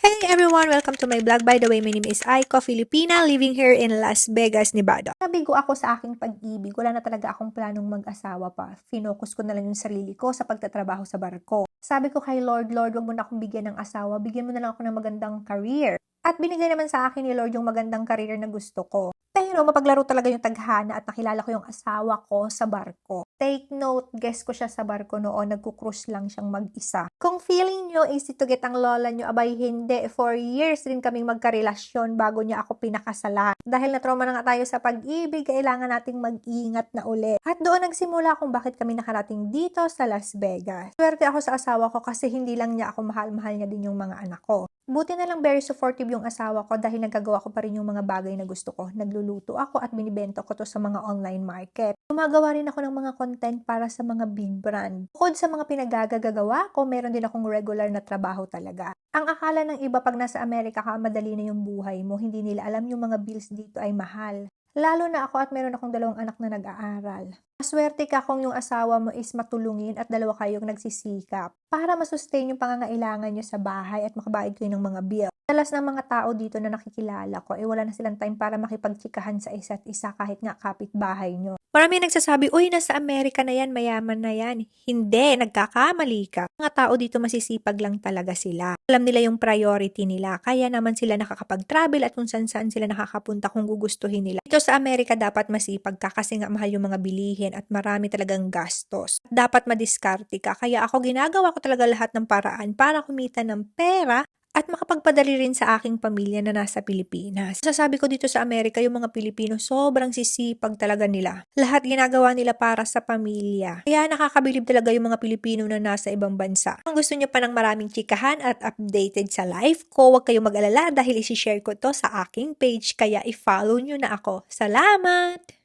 Hey everyone! Welcome to my vlog. By the way, my name is Aiko Filipina, living here in Las Vegas, Nevada. Nabigo ako sa aking pag-ibig. Wala na talaga akong planong mag-asawa pa. Finokus ko na lang yung sarili ko sa pagtatrabaho sa barko. Sabi ko kay Lord, wag mo na akong bigyan ng asawa. Bigyan mo na lang ako ng magandang career. At binigay naman sa akin ni Lord yung magandang career na gusto ko. Pero mapaglaro talaga yung tadhana at nakilala ko yung asawa ko sa barko. Take note, guest ko siya sa barko noon, nagkukrus lang siyang mag-isa. Kung feeling nyo easy to get ang lola nyo, abay hindi. 4 years din kaming magkarelasyon bago niya ako pinakasalan. Dahil na-trauma na nga tayo sa pag-ibig, kailangan nating mag-ingat na uli. At doon nagsimula kung bakit kami nakarating dito sa Las Vegas. Swerte ako sa asawa ko kasi hindi lang niya ako mahal niya din yung mga anak ko. Buti na lang very supportive yung asawa ko dahil nagagawa ko pa rin yung mga bagay na gusto ko. Nagluluto ako at binibenta ko to sa mga online market. Gumagawa rin ako ng mga content para sa mga big brand. Bukod sa mga pinagagagawa ko, meron din akong regular na trabaho talaga. Ang akala ng iba pag nasa Amerika ka, madali na yung buhay mo. Hindi nila alam yung mga bills dito ay mahal. Lalo na ako at meron akong 2 anak na nag-aaral. Maswerte ka kung yung asawa mo is matulungin at 2 kayong nagsisikap para masustain yung pangangailangan nyo sa bahay at makabayad kayo ng mga bill. Dalas ng mga tao dito na nakikilala ko, wala na silang time para makipagtsikahan sa isa't isa kahit nga kapitbahay nyo. Marami nagsasabi, uy, nasa Amerika na yan, mayaman na yan. Hindi, nagkakamali ka. Mga tao dito masisipag lang talaga sila. Alam nila yung priority nila, kaya naman sila nakakapag-travel at kung saan sila nakakapunta kung gugustuhin nila. Dito sa Amerika dapat masipag ka kasi nga mahal yung mga bilihin at marami talagang gastos. Dapat madiskarte ka, kaya ako ginagawa ko talaga lahat ng paraan para kumita ng pera at makapagpadali rin sa aking pamilya na nasa Pilipinas. Sasabi ko dito sa Amerika, yung mga Pilipino sobrang sisipag talaga nila. Lahat ginagawa nila para sa pamilya. Kaya nakakabilib talaga yung mga Pilipino na nasa ibang bansa. Kung gusto niyo pa ng maraming chikahan at updated sa life ko, huwag kayong mag-alala dahil isi-share ko to sa aking page. Kaya i-follow nyo na ako. Salamat!